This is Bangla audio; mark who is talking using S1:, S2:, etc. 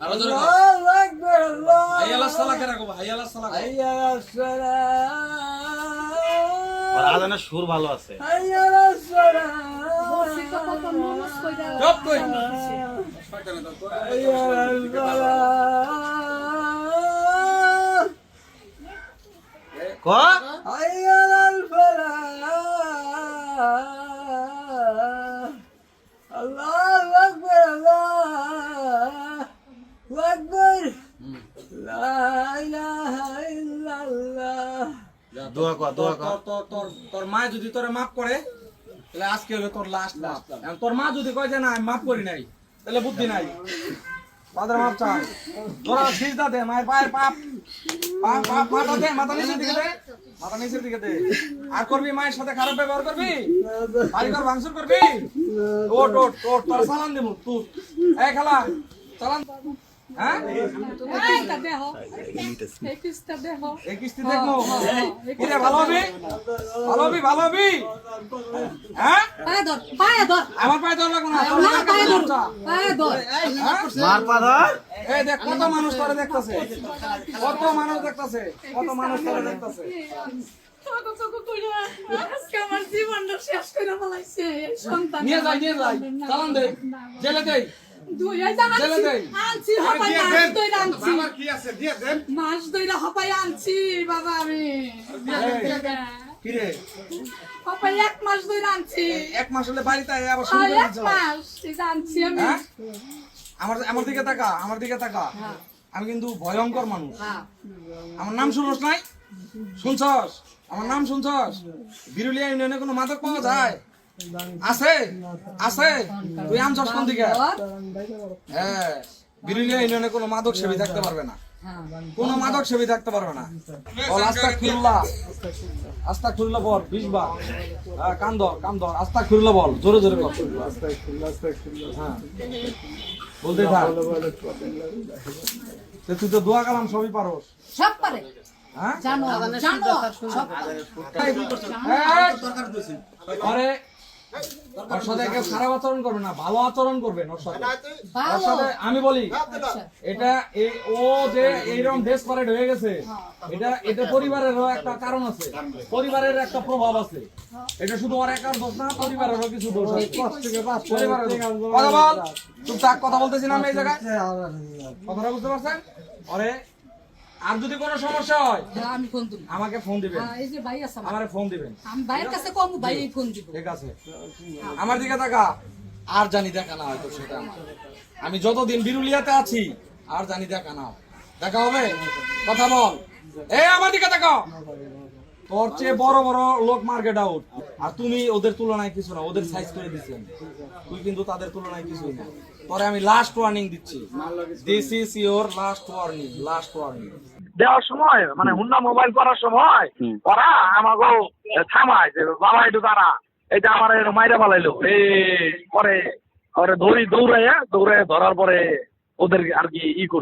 S1: আরো জোরে কর।
S2: আল্লাহু আকবার, আল্লাহু
S1: হাইয়া আলাস সালাহ কে রাখো, হাইয়া আলাস সালাহ।
S2: হাইয়া আলাস সালাহ,
S3: আর আজানের সুর ভালো আছে।
S2: হাইয়া আলাস সালাহ,
S1: চুপ কই। শয়তানে তো তোর।
S2: হাইয়া আলাস সালাহ,
S3: ক
S2: হাইয়া আলাল ফালাহ। আল্লাহু আকবার, আল্লাহু আকবার, লা ইলাহা ইল্লাল্লাহ।
S3: দোয়া কর, দোয়া কর।
S1: তোর মা যদি তোরে মাফ করে তাহলে আজকে হলো তোর লাস্ট মাফ। তোর মা যদি কয় যে না আমি মাফ করি নাই তাহলে বুদ্ধি নাই। তাদের মাফ চাই। তোরা সিজদা দে, মায়ের পায়ের পাপ মাথা দে, মাথা নিচের দিকে দে, মাথা নিচের দিকে দে। আর করবি মায়ের সাথে খারাপ ব্যবহার করবি, বাড়িঘর ভাঙচুর করবি। ওট ওট ওট, তোর সালাম দেবো তুই। এই খালা সালাম। হ্যাঁ এই কিস্তি দেখবো। কিরে ভালো হবি, ভালো হবি, ভালো হবি। হ্যাঁ আমার পায়ে ধর লাগবো না, তোর পায়ে ধর।
S3: মার পা ধর।
S1: এই দেখ কত মানুষ তোরে দেখতাছে, কত মানুষ দেখতাছে, কত মানুষ তোরে দেখতাছে। নিয়ে যাই, নিয়ে যাই, চালান দে, জেলে দেই, জেলে দেই।
S4: আমার কি আছে দিয়ে দেন।
S5: মাস ধরে হপাই আনছি বাবা আমি
S1: কিরে
S5: হপাই 1 মাস ধরে আনছি।
S1: এক মাস হলে বাড়িতে আয় আবার শুরু করে
S5: 1
S1: দিচ্ছ।
S5: মাস এই যে আনছি আমি।
S1: হ্যাঁ? আমার দিকে তাকা, আমার দিকে তাকা। আমি কিন্তু ভয়ঙ্কর মানুষ। আমার নাম শুনছস নাই? শুনছস? আমার নাম শুনছস? বিরুলিয়া ইউনিয়নে কোনো মাদক পাওয়া যায়? আছে, আছে। তুই আনছস কোন দিকে? হ্যাঁ, বিরুলিয়া ইউনিয়নে কোনো মাদক সেবী থাকতে পারবে না, কোনো মাদক সেবী থাকতে পারবে না। বল আস্তাগফিরুল্লাহ, আস্তাগফিরুল্লাহ বল 20 বার। হ্যাঁ, কান ধর, কান ধর, আস্তাগফিরুল্লাহ বল, জোরে জোরে বল। হ্যাঁ, বলতে থাক। তুই তো দোয়া কালাম সবই পারোস।
S5: সব পারে
S1: হ্যাঁ,
S5: জানো জানো সব পারে।
S1: আরে ওর সাথে কেউ খারাপ আচরণ করবে না, ভালো আচরণ করবেন ওর সাথে। ওর
S5: ভালো
S1: সাথে আমি বলি
S5: আচ্ছা
S1: এটা ও যে এইরকম ডেসপারেট হয়ে গেছে, এটা পরিবারেরও একটা কারণ আছে, পরিবারের একটা প্রভাব আছে। এটা শুধু ওর একার দোষ না, পরিবারেরও কিছু দোষ আছে। পরিবারের দোষ। কথা বল, চুপ থাক, কথা বলতেছি না আমি এই জায়গায়। কথাটা বুঝতে পারছেন? আরে আর যদি কোনো সমস্যা হয়
S5: হ্যাঁ, আমি ফোন দিব।
S1: আমাকে ফোন দিবেন,
S5: হ্যাঁ, এই যে ভাই আছে আমার।
S1: আমারে ফোন দিবেন।
S5: আমি ভাইয়ের কাছে কম, ভাই ফোন দিব।
S1: ঠিক আছে, আমার দিকে তাকা। আর জানি দেখা না হয়তো সেটা আমার। আমি যতদিন বিরুলিয়াতে আছি আর জানি দেখা না, দেখা হবে। কথা বল, এই আমার দিকে তাকাও। তোর চেয়ে বড় বড় লোক মার্কেট আউট, আর তুমি ওদের তুলনায় কিছু না। ওদের সাইজ করে দিচ্ছেন, তুই কিন্তু তাদের তুলনায় কিছুই না। পরে আমি লাস্ট ওয়ার্নিং দিচ্ছি, this is your last warning, last warning.
S6: দেওয়ার সময় মানে হুন্ডা মোবাইল করার সময় ওরা আমাকে থামায় যে বাবা একটু তারা এটা আমার মাইরা ফালাইলো এই পরে দৌড়াইয়া ধরার পরে ওদের আর কি করছে।